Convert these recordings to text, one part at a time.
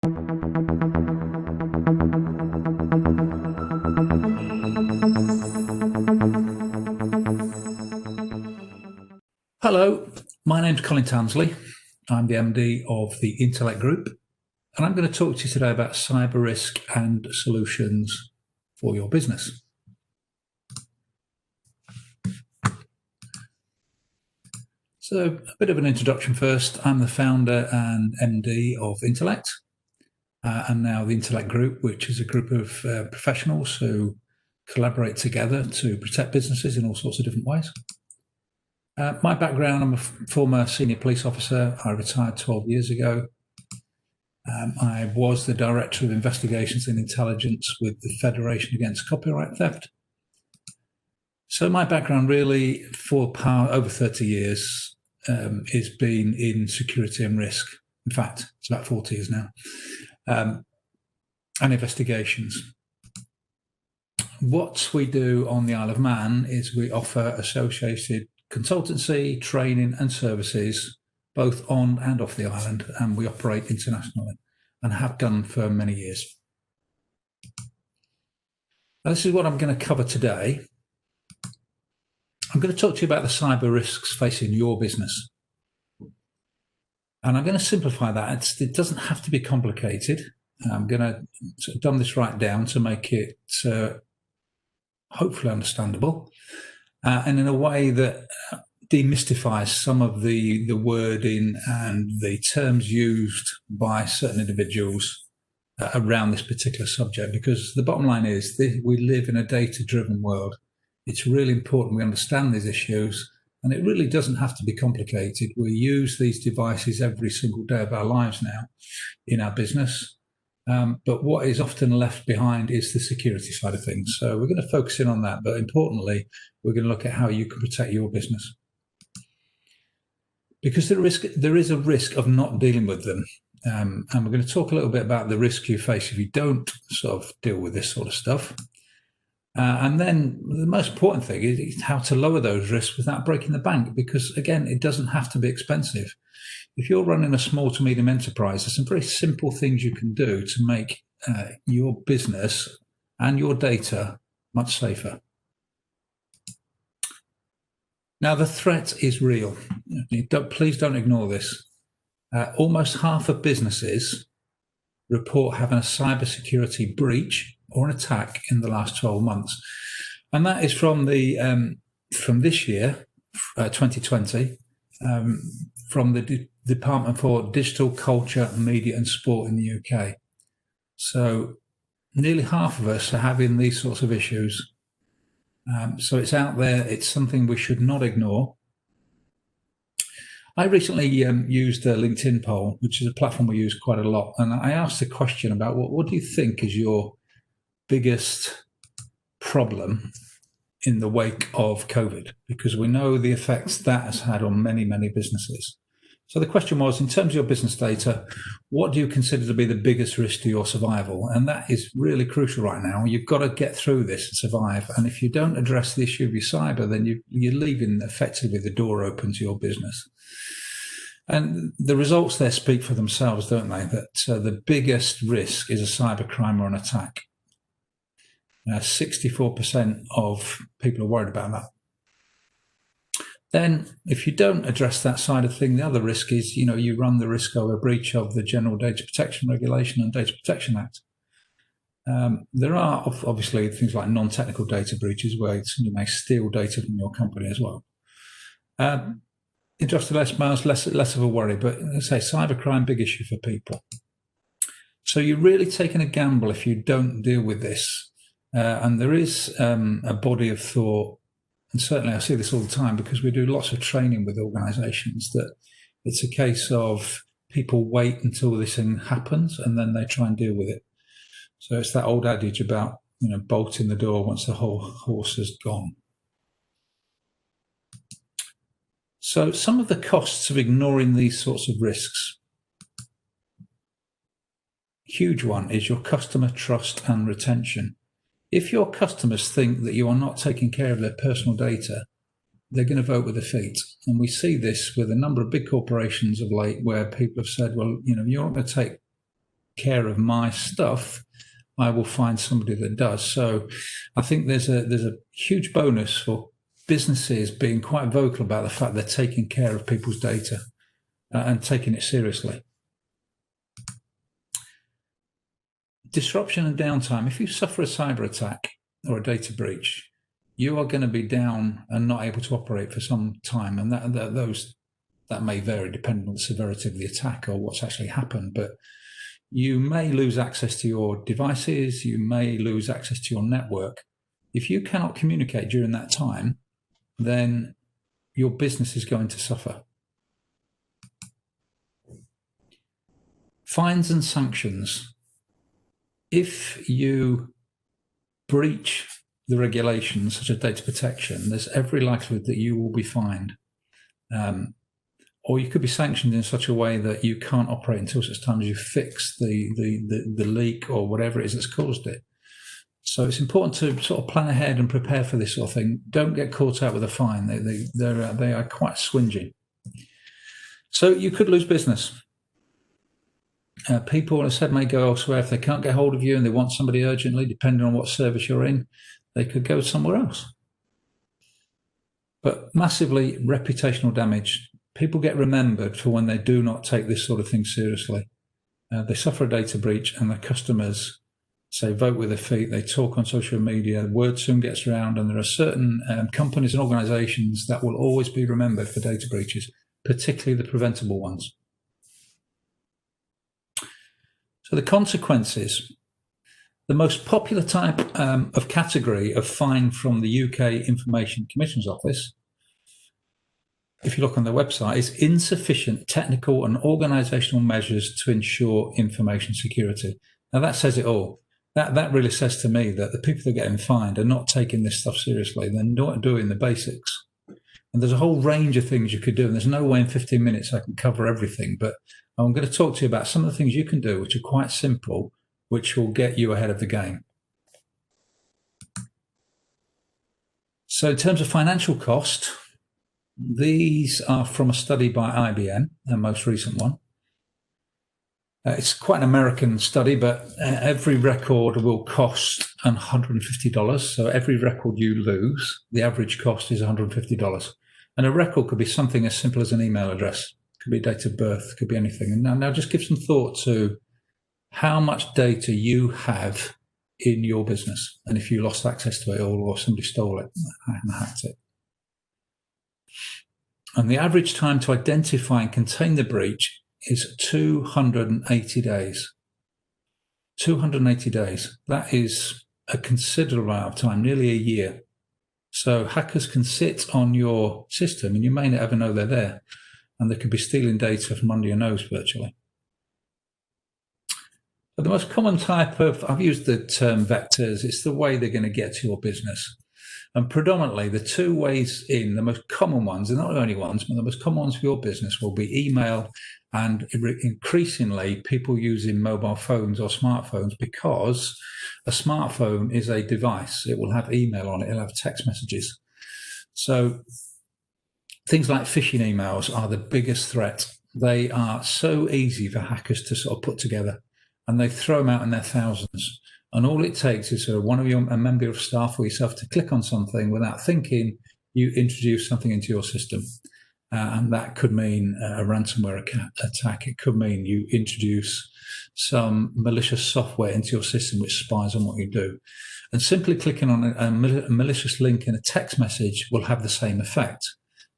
Hello, my name's Colin Tansley. I'm the MD of the Intellect Group, and I'm going to talk to you today about cyber risk and solutions for your business. So a bit of an introduction first. I'm the founder and MD of Intellect, and now the Intellect Group, which is a group of professionals who collaborate together to protect businesses in all sorts of different ways. My background, I'm a former senior police officer. I retired 12 years ago. I was the Director of Investigations and Intelligence with the Federation Against Copyright Theft. So my background really for over 30 years has been in security and risk. In fact, it's about 40 years now, and investigations. What we do on the Isle of Man is we offer associated consultancy, training and services both on and off the island, and we operate internationally and have done for many years. Now, this is what I'm going to cover today. I'm going to talk to you about the cyber risks facing your business. And I'm going to simplify that. It doesn't have to be complicated. I'm going to sort of dumb this right down to make it hopefully understandable. And in a way that demystifies some of the wording and the terms used by certain individuals around this particular subject, because the bottom line is we live in a data-driven world. It's really important we understand these issues, and it really doesn't have to be complicated. We use these devices every single day of our lives now in our business. But what is often left behind is the security side of things. So we're going to focus in on that. But importantly, we're going to look at how you can protect your business. Because there is a risk of not dealing with them. And we're going to talk a little bit about the risk you face if you don't sort of deal with this sort of stuff. And then the most important thing is how to lower those risks without breaking the bank. Because, again, it doesn't have to be expensive. If you're running a small to medium enterprise, there's some very simple things you can do to make your business and your data much safer. Now, the threat is real. Please don't ignore this. Almost half of businesses report having a cybersecurity breach or an attack in the last 12 months. And that is from this year, 2020, from the Department for Digital Culture, Media and Sport in the UK. So nearly half of us are having these sorts of issues. So it's out there. It's something we should not ignore. I recently used a LinkedIn poll, which is a platform we use quite a lot. And I asked a question about what do you think is your biggest problem in the wake of COVID? Because we know the effects that has had on many, many businesses. So the question was, in terms of your business data, what do you consider to be the biggest risk to your survival? And that is really crucial right now. You've got to get through this and survive. And if you don't address the issue of your cyber, then you're leaving effectively the door open to your business. And the results there speak for themselves, don't they? That the biggest risk is a cyber crime or an attack. 64% of people are worried about that. Then if you don't address that side of thing, the other risk is, you run the risk of a breach of the General Data Protection Regulation and Data Protection Act. There are obviously things like non-technical data breaches where you may steal data from your company as well. Industrial espionage, less of a worry, but let's say cybercrime, big issue for people. So you're really taking a gamble if you don't deal with this. And there is a body of thought, and certainly I see this all the time because we do lots of training with organisations, that it's a case of people wait until this thing happens and then they try and deal with it. So it's that old adage about, bolting the door once the whole horse has gone. So some of the costs of ignoring these sorts of risks. Huge one is your customer trust and retention. If your customers think that you are not taking care of their personal data, they're going to vote with their feet. And we see this with a number of big corporations of late where people have said, well, you're not going to take care of my stuff, I will find somebody that does. So I think there's a huge bonus for businesses being quite vocal about the fact they're taking care of people's data and taking it seriously. Disruption and downtime. If you suffer a cyber attack or a data breach, you are going to be down and not able to operate for some time, and that may vary depending on the severity of the attack or what's actually happened. But you may lose access to your devices, you may lose access to your network. If you cannot communicate during that time, then your business is going to suffer. Fines and sanctions. If you breach the regulations such as data protection, there's every likelihood that you will be fined. Or you could be sanctioned in such a way that you can't operate until such time as you fix the leak or whatever it is that's caused it. So it's important to sort of plan ahead and prepare for this sort of thing. Don't get caught out with a fine. They are quite swingy. So you could lose business. People, as I said, may go elsewhere. If they can't get hold of you and they want somebody urgently, depending on what service you're in, they could go somewhere else. But massively reputational damage. People get remembered for when they do not take this sort of thing seriously. They suffer a data breach and their customers say vote with their feet. They talk on social media. Word soon gets around, and there are certain companies and organizations that will always be remembered for data breaches, particularly the preventable ones. So the consequences. The most popular type of category of fine from the UK Information Commission's Office, if you look on their website, is insufficient technical and organisational measures to ensure information security. Now that says it all. That really says to me that the people that are getting fined are not taking this stuff seriously. They're not doing the basics. And there's a whole range of things you could do, and there's no way in 15 minutes I can cover everything. But I'm going to talk to you about some of the things you can do, which are quite simple, which will get you ahead of the game. So in terms of financial cost, these are from a study by IBM, the most recent one. It's quite an American study, but every record will cost $150. So every record you lose, the average cost is $150. And a record could be something as simple as an email address. It could be date of birth, could be anything. And now just give some thought to how much data you have in your business, and if you lost access to it all or somebody stole it and hacked it. And the average time to identify and contain the breach is 280 days. 280 days. That is a considerable amount of time, nearly a year. So hackers can sit on your system and you may not ever know they're there, and they could be stealing data from under your nose virtually. But the most common type of, I've used the term vectors, it's the way they're going to get to your business. And predominantly the two ways in, the most common ones, and not the only ones, but the most common ones for your business will be email and increasingly people using mobile phones or smartphones, because a smartphone is a device. It will have email on it, it'll have text messages. So things like phishing emails are the biggest threat. They are so easy for hackers to sort of put together, and they throw them out in their thousands. And all it takes is a member of staff or yourself to click on something without thinking. You introduce something into your system. And that could mean a ransomware attack. It could mean you introduce some malicious software into your system which spies on what you do. And simply clicking on a malicious link in a text message will have the same effect.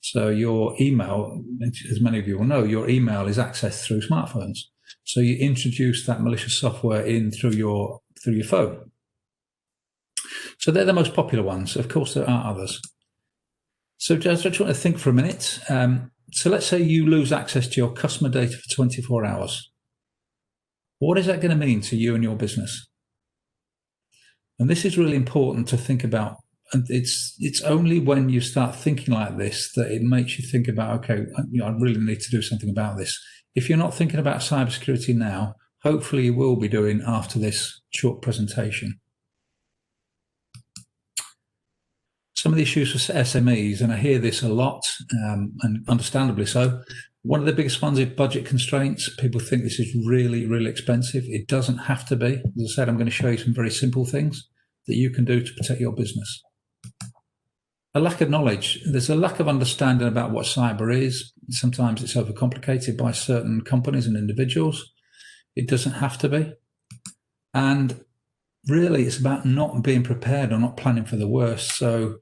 So your email, as many of you will know, your email is accessed through smartphones. So you introduce that malicious software in through your phone. So they're the most popular ones. Of course, there are others. So just want to think for a minute. So let's say you lose access to your customer data for 24 hours. What is that going to mean to you and your business? And this is really important to think about. And it's only when you start thinking like this that it makes you think about, okay, I really need to do something about this. If you're not thinking about cybersecurity now, hopefully you will be doing after this short presentation. Some of the issues for SMEs, and I hear this a lot, and understandably so, One of the biggest ones is budget constraints. People think this is really, really expensive. It doesn't have to be. As I said, I'm going to show you some very simple things that you can do to protect your business. A lack of knowledge. There's a lack of understanding about what cyber is. Sometimes it's overcomplicated by certain companies and individuals. It doesn't have to be. And really, it's about not being prepared or not planning for the worst. So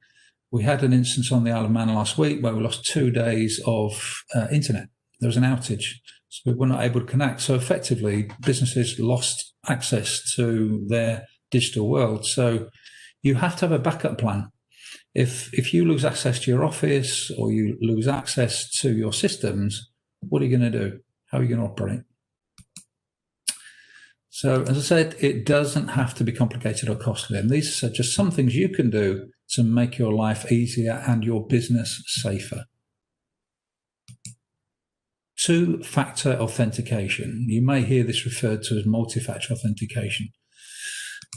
we had an instance on the Isle of Man last week where we lost 2 days of internet. There was an outage, so we were not able to connect. So effectively, businesses lost access to their digital world. So you have to have a backup plan. If you lose access to your office or you lose access to your systems, what are you going to do? How are you going to operate? So as I said, it doesn't have to be complicated or costly. And these are just some things you can do to make your life easier and your business safer. Two-factor authentication. You may hear this referred to as multi-factor authentication.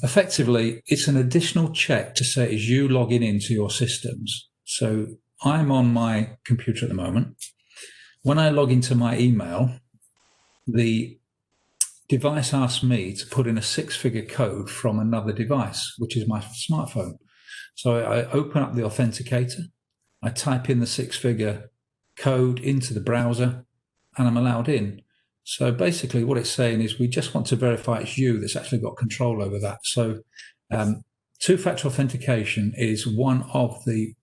Effectively, it's an additional check to say it's you logging into your systems. So I'm on my computer at the moment. When I log into my email, the device asks me to put in a 6-figure code from another device, which is my smartphone. So I open up the authenticator, I type in the 6-figure code into the browser, and I'm allowed in. So basically what it's saying is we just want to verify it's you that's actually got control over that. So two-factor authentication is one of the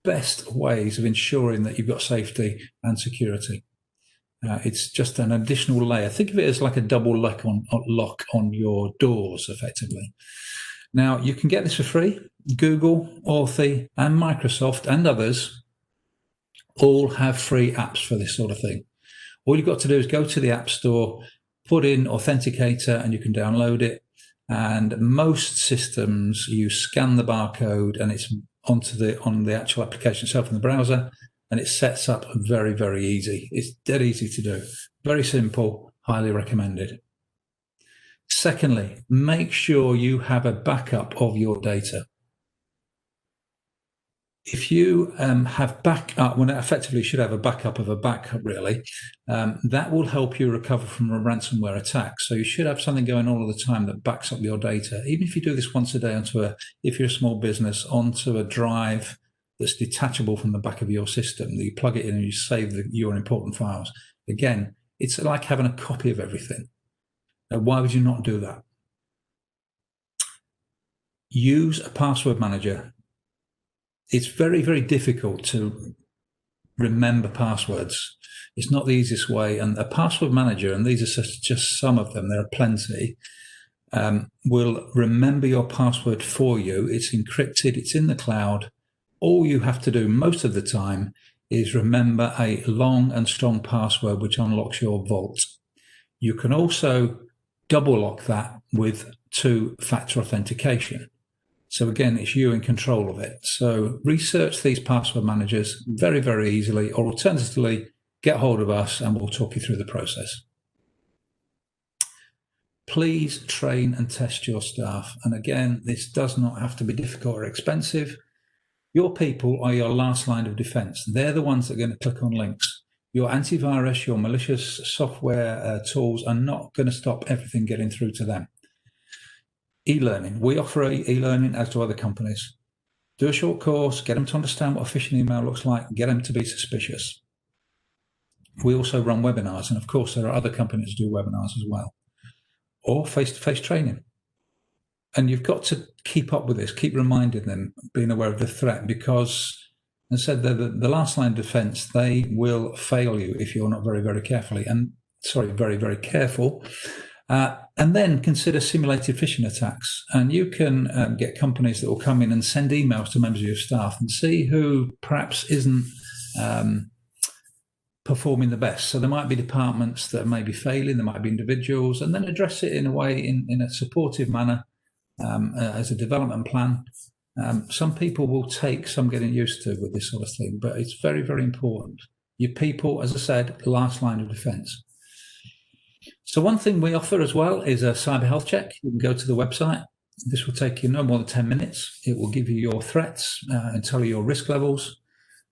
best ways of ensuring that you've got safety and security. It's just an additional layer. Think of it as like a double lock on your doors, effectively. Now, you can get this for free. Google, Authy, and Microsoft and others all have free apps for this sort of thing. All you've got to do is go to the App Store, put in Authenticator, and you can download it. And most systems, you scan the barcode, and it's on the actual application itself in the browser, and it sets up very, very easy. It's dead easy to do. Very simple, highly recommended. Secondly, make sure you have a backup of your data. If you have backup, well, effectively you should have a backup of a backup, really, that will help you recover from a ransomware attack. So you should have something going on all the time that backs up your data. Even if you do this once a day if you're a small business, onto a drive that's detachable from the back of your system, that you plug it in and you save your important files. Again, it's like having a copy of everything. Now, why would you not do that? Use a password manager. It's very, very difficult to remember passwords. It's not the easiest way. And a password manager, and these are just some of them, there are plenty, will remember your password for you. It's encrypted, it's in the cloud. All you have to do most of the time is remember a long and strong password which unlocks your vault. You can also double lock that with two-factor authentication. So again, it's you in control of it. So research these password managers very, very easily, or alternatively, get hold of us and we'll talk you through the process. Please train and test your staff. And again, this does not have to be difficult or expensive. Your people are your last line of defense. They're the ones that are going to click on links. Your antivirus, your malicious software tools are not going to stop everything getting through to them. E-learning. We offer e-learning as do other companies. Do a short course, get them to understand what a phishing email looks like, get them to be suspicious. We also run webinars, and of course there are other companies that do webinars as well, or face-to-face training. And you've got to keep up with this, keep reminding them, being aware of the threat, because, as I said, they're the last line of defense. They will fail you if you're not very, very careful. And then consider simulated phishing attacks. And you can get companies that will come in and send emails to members of your staff and see who perhaps isn't performing the best. So there might be departments that may be failing, there might be individuals, and then address it in a way, in a supportive manner, as a development plan. Some people will take some getting used to with this sort of thing, but it's very, very important. Your people, as I said, last line of defense. So one thing we offer as well is a cyber health check. You can go to the website. This will take you no more than 10 minutes. It will give you your threats and tell you your risk levels.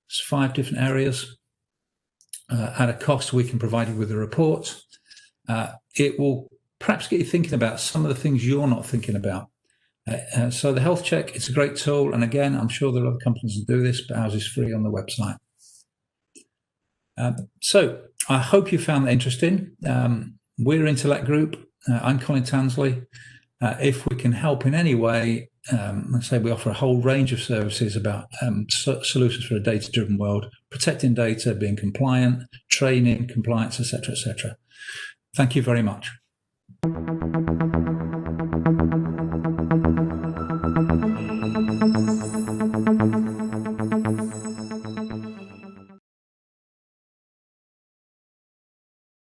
It's 5 different areas. at a cost, we can provide you with a report. It will perhaps get you thinking about some of the things you're not thinking about. So the health check, it's a great tool. And again, I'm sure there are other companies that do this, but ours is free on the website. So I hope you found that interesting. We're Intellect Group. I'm Colin Tansley. If we can help in any way, I say we offer a whole range of services about solutions for a data-driven world, protecting data, being compliant, training, compliance, etc., etc. Thank you very much.